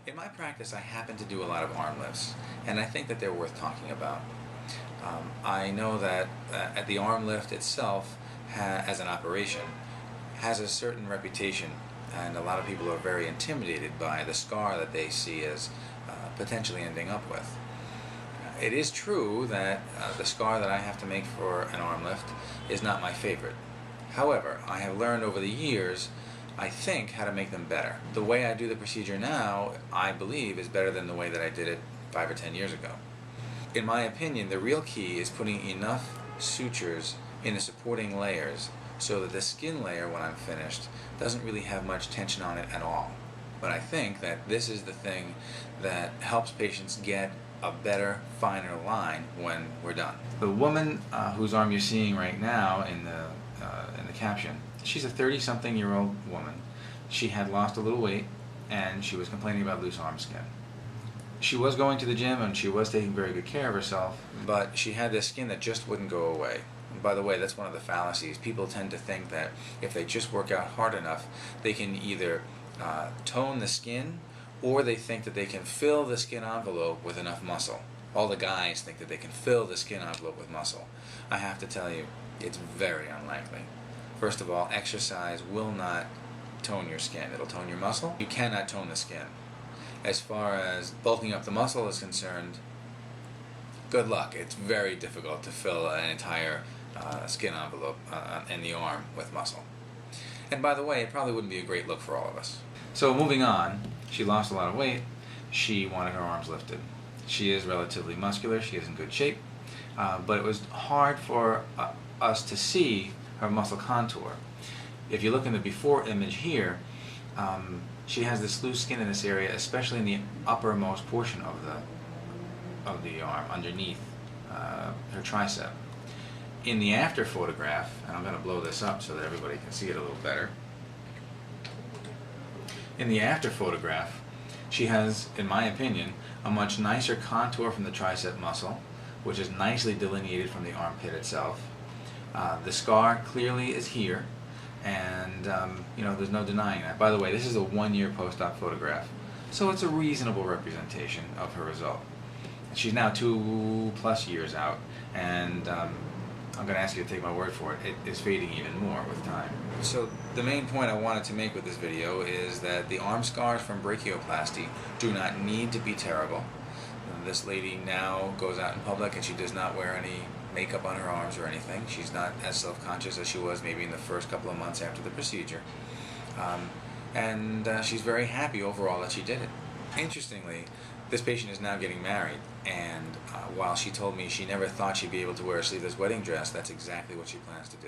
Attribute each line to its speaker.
Speaker 1: In my practice, I happen to do a lot of arm lifts, and I think that they're worth talking about. I know that the arm lift itself, as an operation, has a certain reputation, and a lot of people are very intimidated by the scar that they see as potentially ending up with. It is true that the scar that I have to make for an arm lift is not my favorite. However, I have learned over the years, I think, how to make them better. The way I do the procedure now, I believe, is better than the way that I did it 5 or 10 years ago. In my opinion, the real key is putting enough sutures in the supporting layers so that the skin layer, when I'm finished, doesn't really have much tension on it at all. But I think that this is the thing that helps patients get a better, finer line when we're done. The woman whose arm you're seeing right now in the caption, she's a 30-something-year-old woman. She had lost a little weight, and she was complaining about loose arm skin. She was going to the gym, and she was taking very good care of herself, but she had this skin that just wouldn't go away. And by the way, that's one of the fallacies. People tend to think that if they just work out hard enough, they can either tone the skin, or they think that they can fill the skin envelope with enough muscle. All the guys think that they can fill the skin envelope with muscle. I have to tell you, it's very unlikely. First of all, exercise will not tone your skin. It'll tone your muscle. You cannot tone the skin. As far as bulking up the muscle is concerned, good luck. It's very difficult to fill an entire skin envelope in the arm with muscle. And by the way, it probably wouldn't be a great look for all of us. So moving on, she lost a lot of weight. She wanted her arms lifted. She is relatively muscular. She is in good shape. But it was hard for us to see her muscle contour. If you look in the before image here, she has this loose skin in this area, especially in the uppermost portion of the arm, underneath her tricep. In the after photograph, and I'm going to blow this up so that everybody can see it a little better. In the after photograph, she has, in my opinion, a much nicer contour from the tricep muscle, which is nicely delineated from the armpit itself. The scar clearly is here, and there's no denying that. By the way, this is a 1-year post-op photograph, so it's a reasonable representation of her result. She's now 2+ years out, and I'm going to ask you to take my word for it. It is fading even more with time. So the main point I wanted to make with this video is that the arm scars from brachioplasty do not need to be terrible. This lady now goes out in public and she does not wear any makeup on her arms or anything. She's not as self-conscious as she was maybe in the first couple of months after the procedure. She's very happy overall that she did it. Interestingly, this patient is now getting married, and while she told me she never thought she'd be able to wear a sleeveless wedding dress, that's exactly what she plans to do.